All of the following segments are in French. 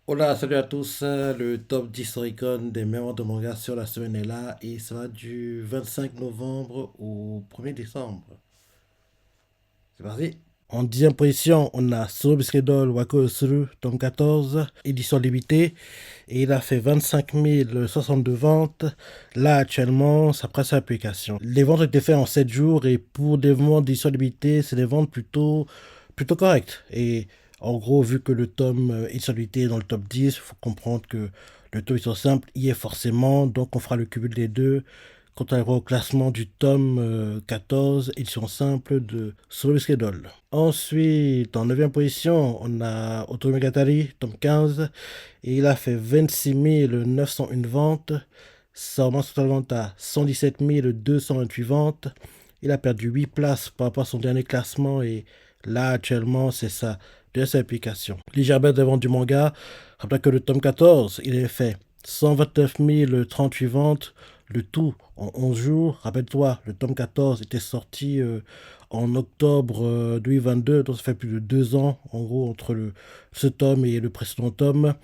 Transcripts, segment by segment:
Hola, salut à tous. Le top 10 Oricon des meilleures ventes de manga sur la semaine est là et ça va du 25 novembre au 1er décembre. C'est parti. En 10e position, on a Solo Biscuit Doll Wako Suru, tome 14, édition limitée. Et il a fait 25 062 ventes. Là, actuellement, ça presse l'application. Les ventes ont été faites en 7 jours et pour des ventes d'édition limitée, c'est des ventes plutôt correctes. Et en gros, vu que le tome édition limitée est dans le top 10, il faut comprendre que le tome édition simple y est forcément. Donc, on fera le cumul des deux quand on arrivera au classement du tome 14, édition simple de Solo Schedule. Ensuite, en 9e position, on a Otomegatari, tome 15, et il a fait 26 901 ventes. Ça remonte totalement à 117 228 ventes. Il a perdu 8 places par rapport à son dernier classement et là, actuellement, c'est sa deuxième application. Légère baisse de vente du manga. Rappelez que le tome 14, il avait fait 129 038 ventes, le tout en 11 jours. Rappelle-toi, le tome 14 était sorti en octobre 2022, donc ça fait plus de 2 ans, en gros, entre ce tome et le précédent tome.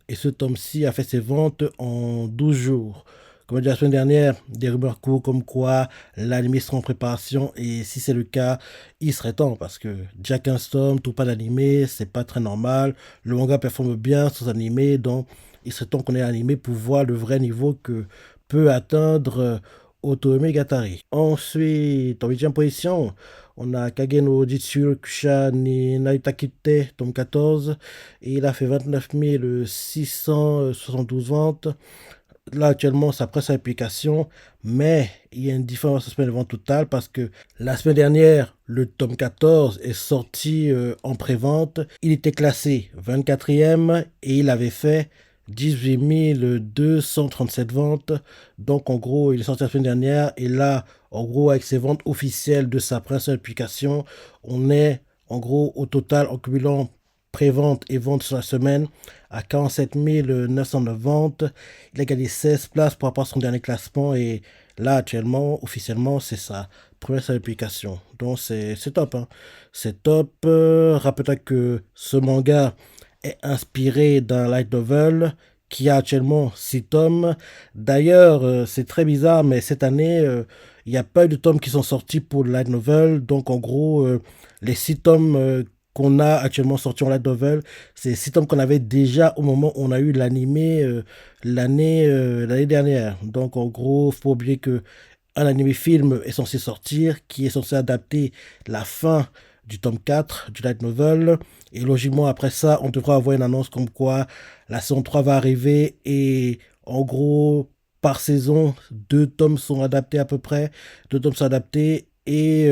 Et ce tome-ci a fait ses ventes en 12 jours. Comme dit la semaine dernière, des rumeurs courent comme quoi l'anime sera en préparation. Et si c'est le cas, il serait temps parce que déjà 15 tomes, tout pas d'animé, c'est pas très normal. Le manga performe bien sans animé, donc il serait temps qu'on ait animé pour voir le vrai niveau que peut atteindre Otome Gatari. Ensuite, en 8e position, on a Kage no Jitsu Kusha ni Naitakite, tome 14. Et il a fait 29 672 ventes. Là, actuellement, ça presse l'application, mais il y a une différence la semaine de vente totale parce que la semaine dernière, le tome 14 est sorti en vente Il était classé 24e et il avait fait 18 237 ventes. Donc, en gros, il est sorti la semaine dernière et là, en gros, avec ses ventes officielles de sa principale application, on est en gros au total en cumulant pré-vente et vente sur la semaine à 47 909 ventes. Il a gagné 16 places par rapport à son dernier classement et là, actuellement, officiellement, c'est sa première application. Donc, c'est top. Hein. C'est top. Rappelle-toi que ce manga est inspiré d'un light novel qui a actuellement 6 tomes. D'ailleurs, c'est très bizarre, mais cette année, il n'y a pas eu de tomes qui sont sortis pour le light novel. Donc, en gros, les 6 tomes qu'on a actuellement sortis en light novel, c'est 6 tomes qu'on avait déjà au moment où on a eu l'animé l'année dernière. Donc, en gros, faut pas oublier que un animé film est censé sortir, qui est censé adapter la fin du tome 4 du light novel. Et logiquement, après ça, on devra avoir une annonce comme quoi la saison 3 va arriver. Et en gros, par saison, 2 tomes sont adaptés à peu près. 2 tomes sont adaptés. Et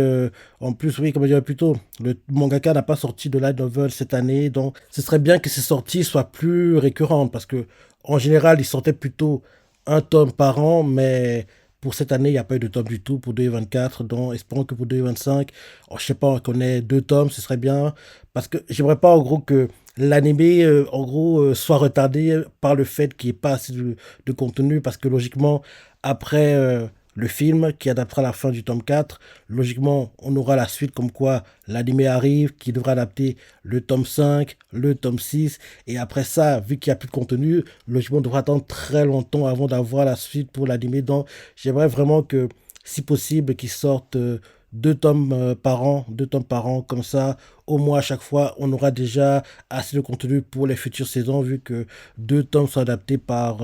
en plus, oui, comme je disais plus tôt, le mangaka n'a pas sorti de light novel cette année. Donc, ce serait bien que ces sorties soient plus récurrentes. Parce que en général, il sortait plutôt un tome par an. Mais pour cette année, il n'y a pas eu de tome du tout pour 2024. Donc, espérons que pour 2025, oh, je sais pas, on ait 2 tomes, ce serait bien. Parce que j'aimerais pas, en gros, que l'animé, en gros, soit retardé par le fait qu'il n'y ait pas assez de contenu. Parce que logiquement, après le film qui adaptera la fin du tome 4, logiquement, on aura la suite comme quoi l'animé arrive, qui devra adapter le tome 5, le tome 6. Et après ça, vu qu'il n'y a plus de contenu, logiquement, on devra attendre très longtemps avant d'avoir la suite pour l'animé. Donc, j'aimerais vraiment que, si possible, qu'ils sortent 2 tomes par an, 2 tomes par an, comme ça, au moins à chaque fois, on aura déjà assez de contenu pour les futures saisons, vu que 2 tomes sont adaptés par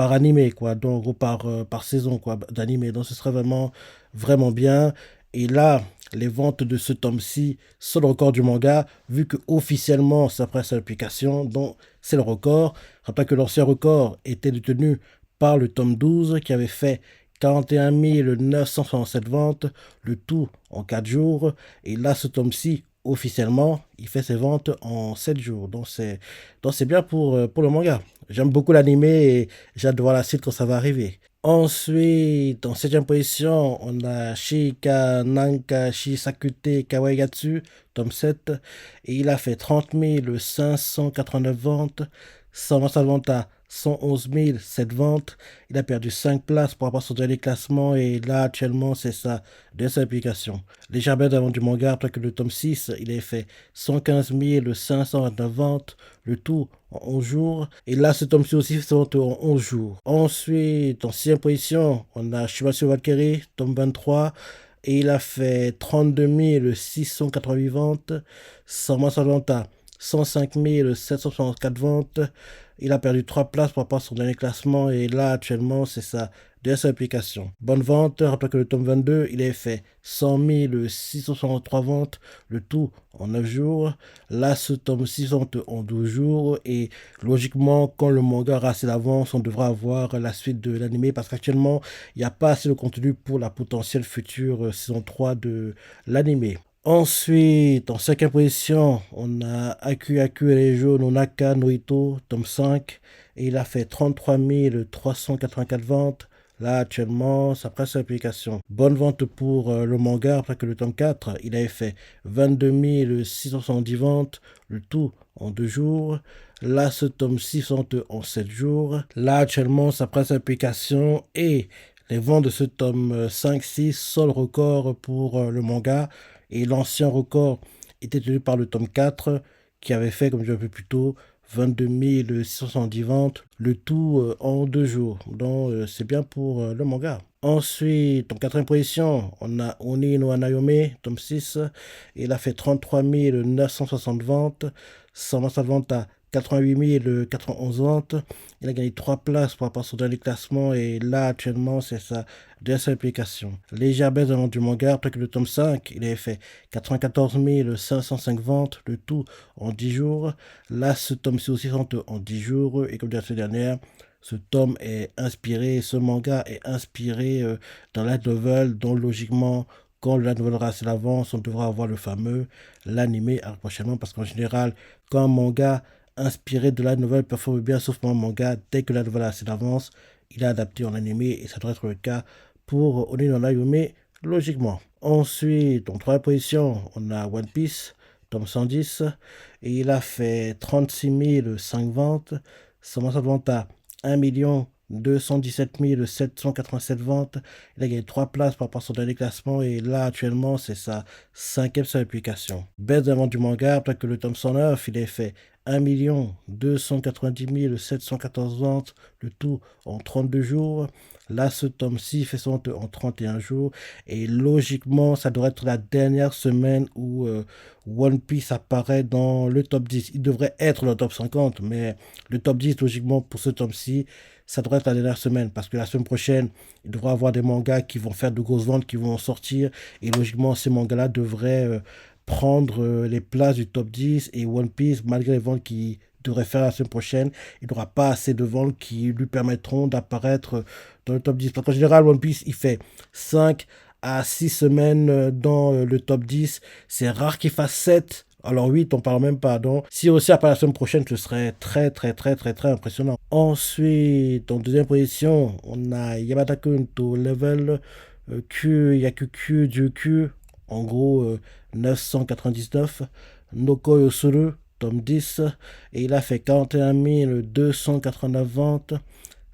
animé, quoi, donc en gros par saison, quoi, d'animé. Donc ce serait vraiment bien. Et là, les ventes de ce tome-ci sont le record du manga, vu que officiellement, ça presse à l'application, donc c'est le record. Rappelle que l'ancien record était détenu par le tome 12 qui avait fait 41 967 ventes, le tout en 4 jours. Et là, ce tome-ci, officiellement, il fait ses ventes en 7 jours. Donc c'est bien pour le manga. J'aime beaucoup l'anime et j'ai hâte de voir la suite quand ça va arriver. Ensuite, en 7e position, on a Shika Nanka Shisakute Kawaigatsu, tome 7. Et il a fait 30 589 ventes. Sa vente à 111 007 ventes. Il a perdu 5 places par rapport à son dernier classement et là actuellement c'est sa deuxième publication. Légèrement avant du manga, après que le tome 6, il a fait 115 529 ventes, le tout en 11 jours. Et là ce tome-ci aussi fait ses ventes en 11 jours. Ensuite, en 6e position, on a Shibatsu Valkyrie, tome 23. Et il a fait 32 688 ventes. Sama Salvanta, 105 764 ventes. Il a perdu 3 places par rapport à son dernier classement. Et là, actuellement, c'est sa deuxième application. Bonne vente. Rappelez que le tome 22, il a fait 100 663 ventes. Le tout en 9 jours. Là, ce tome 6 ventes en 12 jours. Et logiquement, quand le manga aura assez d'avance, on devra avoir la suite de l'anime. Parce qu'actuellement, il n'y a pas assez de contenu pour la potentielle future saison 3 de l'anime. Ensuite, en 5e position, on a Aku Aku et les jaunes Nonaka Noito, tome 5. Et il a fait 33 384 ventes. Là, actuellement, sa presse application. Bonne vente pour le manga, après que le tome 4, il avait fait 22 670 ventes, le tout en 2 jours. Là, ce tome 6 ventes en 7 jours. Là, actuellement, sa presse application et les ventes de ce tome 5-6 sont le record pour le manga. Et l'ancien record était tenu par le tome 4, qui avait fait, comme je l'ai vu plus tôt, 22 670 ventes, le tout en 2 jours. Donc, c'est bien pour le manga. Ensuite, en 4e position, on a Oni no Anayome, tome 6. Il a fait 33 960 ventes. Sama Salvanta, 88 411 ventes. Il a gagné 3 places par rapport à son dernier classement et là actuellement c'est sa deuxième application. Légère baisse devant du manga après que le tome 5 il avait fait 94 505 ventes, le tout en 10 jours. Là ce tome ci aussi vente en 10 jours et comme la semaine dernière, ce tome est inspiré, ce manga est inspiré dans la novel dont logiquement quand la nouvelle race l'avance, on devra avoir le fameux l'anime prochainement parce qu'en général, quand un manga inspiré de la nouvelle performe bien, sauf pour un manga, dès que la nouvelle a assez d'avance, il est adapté en animé et ça doit être le cas pour Oni no Nayume, logiquement. Ensuite, en 3e position, on a One Piece, tome 110, et il a fait 36 005 ventes. Sa vente à 1 217 787 ventes. Il a gagné 3 places par rapport à son dernier classement et là actuellement c'est sa 5e seule application. Baisse de vente du manga après que le tome 109 il a fait 1 290 714 ventes, le tout en 32 jours. Là, ce tome-ci fait son vente en 31 jours. Et logiquement, ça devrait être la dernière semaine où One Piece apparaît dans le top 10. Il devrait être dans le top 50, mais le top 10, logiquement, pour ce tome-ci, ça devrait être la dernière semaine. Parce que la semaine prochaine, il devra y avoir des mangas qui vont faire de grosses ventes, qui vont sortir. Et logiquement, ces mangas-là devraient prendre les places du top 10 et One Piece, malgré les ventes qui devrait faire la semaine prochaine, il n'aura pas assez de ventes qui lui permettront d'apparaître dans le top 10. Parce qu'en général, One Piece, il fait 5 à 6 semaines dans le top 10. C'est rare qu'il fasse 7. Alors 8, on parle même pas. Donc, si aussi après la semaine prochaine, ce serait très, très, très, très, très impressionnant. Ensuite, en 2e position, on a Yamada-kun to level Q, Yakuku, Juku, en gros 999. Noko Yosuru, tome 10, et il a fait 41 289 ventes.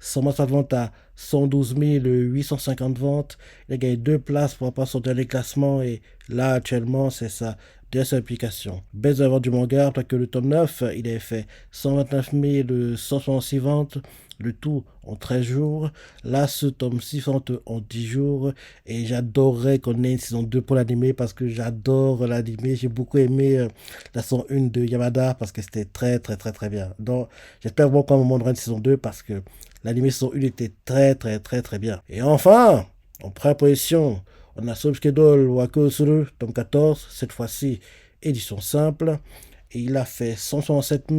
Sa vente à 112 850 ventes. Il a gagné 2 places pour rapport à son dernier classement et là actuellement c'est sa deuxième application. Baisse de la vente du manga, après que le tome 9, il avait fait 129 166 ventes, le tout en 13 jours. Là, ce tome 6 vente en 10 jours et j'adorerais qu'on ait une saison 2 pour l'anime parce que j'adore l'anime. J'ai beaucoup aimé la saison 1 de Yamada parce que c'était très très très très bien. Donc j'espère vraiment qu'à un moment on aura une saison 2 parce que l'anime saison 1 était très très très très bien. Et enfin, en première position, on a Subskedol Wako Suru, tome 14, cette fois-ci édition simple. Et il a fait 167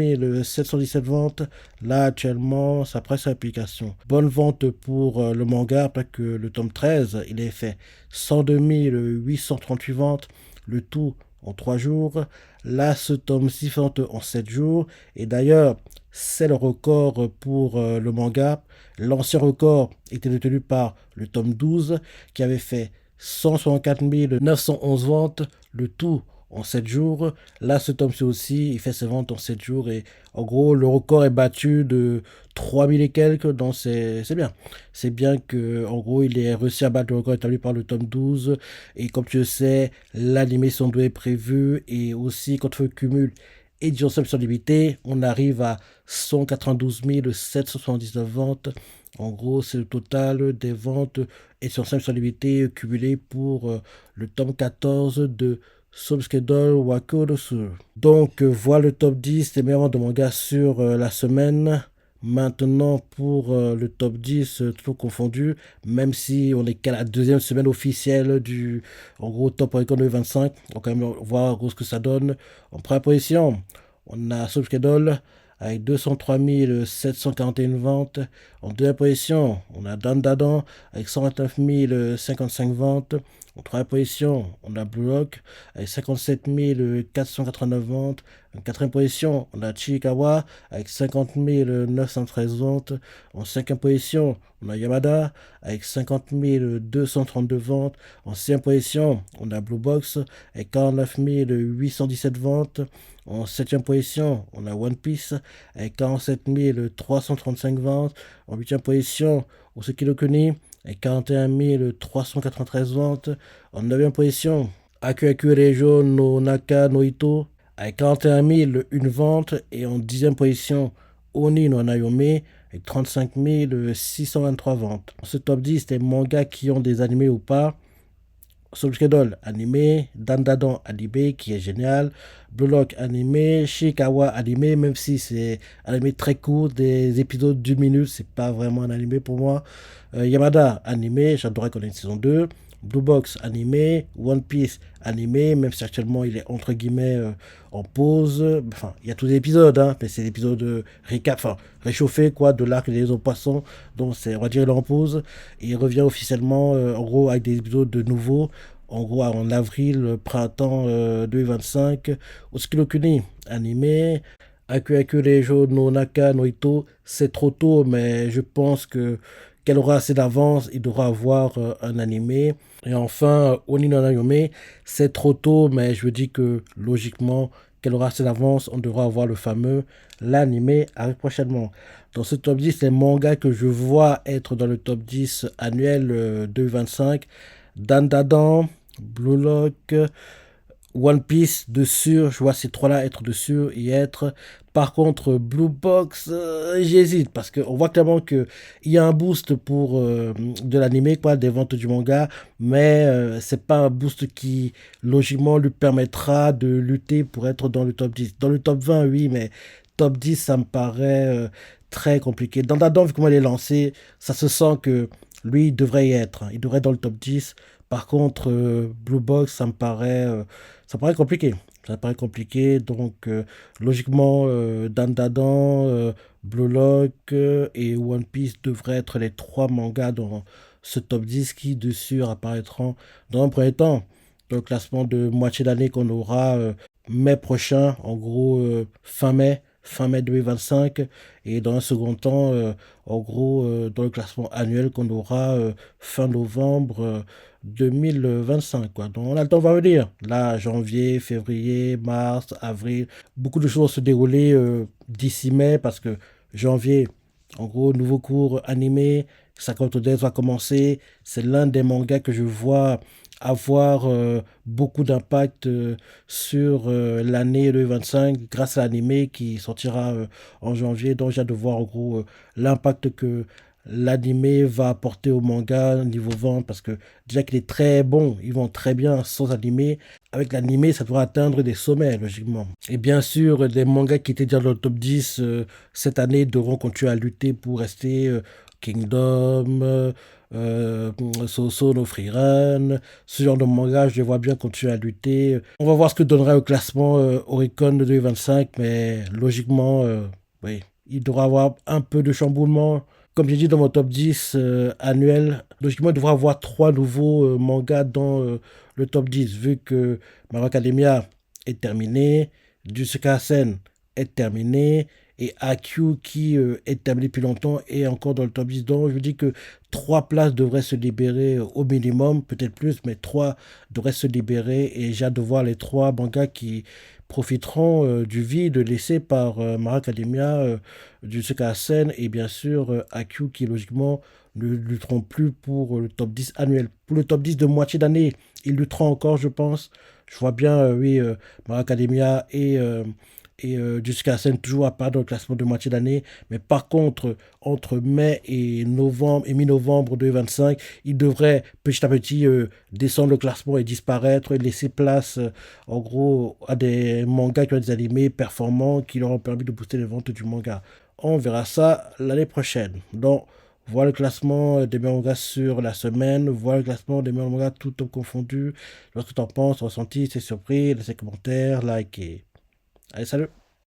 717 ventes. Là, actuellement, sa presse application. Bonne vente pour le manga, après que le tome 13, il a fait 102 838 ventes. Le tout en 3 jours. Là, ce tome 6 vente en 7 jours. Et d'ailleurs, c'est le record pour le manga. L'ancien record était détenu par le tome 12, qui avait fait 164 911 ventes, le tout en 7 jours. Là, ce tome-ci aussi, il fait ses ventes en 7 jours. Et en gros, le record est battu de 3000 et quelques. Donc, c'est bien. C'est bien que, en gros, il ait réussi à battre le record établi par le tome 12. Et comme tu le sais, l'animé son est prévu. Et aussi, quand on cumule édition simple limitée, on arrive à 192 779 ventes. En gros, c'est le total des ventes édition simple limitée cumulées pour le tome 14 de Subskedol Wakodosu. Donc, voilà le top 10 des meilleurs ventes de manga sur la semaine. Maintenant, pour le top 10, tout confondu, même si on est qu'à la deuxième semaine officielle du, en gros, top Oricon 2025, on va quand même voir en gros ce que ça donne. En première position, on a Subskedol avec 203 741 ventes. En deuxième position, on a Dandadan avec 129 055 ventes. En troisième position, on a Blue Lock avec 57 489 ventes. En quatrième position, on a Chikawa avec 50 913 ventes. En cinquième position, on a Yamada avec 50 232 ventes. En sixième position, on a Blue Box avec 49 817 ventes. En septième position, on a One Piece avec 47 335 ventes. En huitième position, Oseki no Kuni avec 41 393 ventes. En neuvième position, Aku Aku Reijo no Naka no Ito avec 41 001 ventes. Et en dixième position, Oni no Nayome avec 35 623 ventes. Ce top 10 des mangas qui ont des animés ou pas. Soul Schedule animé, Dandadan animé qui est génial, Blue Lock animé, Shikawa animé, même si c'est un animé très court, des épisodes d'une minute, c'est pas vraiment un animé pour moi. Yamada animé, j'adorais connaître une saison 2. Blue Box animé, One Piece animé, même si actuellement il est entre guillemets en pause. Enfin, il y a tous les épisodes, hein, mais c'est l'épisode récap, enfin réchauffé quoi, de l'arc des autres poissons. Donc c'est, on va dire, il est en pause. Et il revient officiellement, en gros, avec des épisodes de nouveaux. En gros, en avril, printemps 2025. Otsukino no Kuni animé. Aku Aku Reijo no Naka no Ito, c'est trop tôt, mais je pense que qu'elle aura assez d'avance, il devra avoir un animé. Et enfin, Oni no Nayome, c'est trop tôt, mais je me dis que logiquement, qu'elle aura assez d'avance, on devra avoir le fameux l'animé arrive prochainement. Dans ce top 10, les mangas que je vois être dans le top 10 annuel 2025, Dandadan, Blue Lock, One Piece dessus, je vois ces trois-là être dessus et être. Par contre, Blue Box, j'hésite parce qu'on voit clairement qu'il y a un boost pour de l'anime, quoi, des ventes du manga, mais c'est pas un boost qui logiquement lui permettra de lutter pour être dans le top 10. Dans le top 20, oui, mais top 10, ça me paraît très compliqué. Dans Dadan, vu comment il est lancé, ça se sent que lui, il devrait y être, hein. Il devrait être dans le top 10. Par contre, Blue Box, ça me paraît compliqué. Ça me paraît compliqué. Donc, logiquement, Dandadan, Blue Lock et One Piece devraient être les trois mangas dans ce top 10 qui, dessus, apparaîtront dans un premier temps. Le classement de moitié d'année qu'on aura mai prochain, en gros, fin mai 2025. Et dans un second temps, en gros, dans le classement annuel qu'on aura fin novembre 2025, quoi. Donc, on a le temps, va venir. Là, janvier, février, mars, avril, beaucoup de choses vont se dérouler d'ici mai parce que janvier, en gros, nouveau cours animé, Sakura Death va commencer. C'est l'un des mangas que je vois avoir beaucoup d'impact sur l'année 2025 grâce à l'animé qui sortira en janvier. Donc j'ai hâte de voir en gros l'impact que l'animé va apporter au manga niveau vente parce que déjà qu'il est très bon, ils vont très bien sans animé. Avec l'animé, ça devrait atteindre des sommets logiquement. Et bien sûr, des mangas qui étaient déjà dans le top 10 cette année devront continuer à lutter pour rester Kingdom, Soso no Freerun, ce genre de manga, je les vois bien continuer à lutter. On va voir ce que donnera le classement Oricon de 2025, mais logiquement, oui, il devra avoir un peu de chamboulement. Comme j'ai dit dans mon top 10 annuel, logiquement, il devra avoir trois nouveaux mangas dans le top 10, vu que My Hero Academia est terminé, Jujutsu Kaisen est terminé, et AQ qui est établi depuis longtemps est encore dans le top 10. Donc je dis que trois places devraient se libérer au minimum, peut-être plus, mais trois devraient se libérer et j'ai hâte de voir les trois mangas qui profiteront du vide laissé par My Hero Academia, Jujutsu Kaisen et bien sûr AQ qui logiquement ne lutteront plus pour le top 10 annuel. Pour le top 10 de moitié d'année, ils lutteront encore, je pense. Je vois bien, oui, My Hero Academia et Jujutsu Kaisen toujours à part dans le classement de moitié d'année. Mais par contre, entre mai et novembre et mi-novembre 2025, ils devraient petit à petit descendre le classement et disparaître et laisser place, en gros, à des mangas qui ont des animés performants qui leur ont permis de booster les ventes du manga. On verra ça l'année prochaine. Donc, voir le classement des meilleurs mangas sur la semaine, voir le classement des meilleurs mangas tout confondu. Lorsque tu en penses, ressenti, c'est surpris, laissez commentaires, like et... Allez, salut!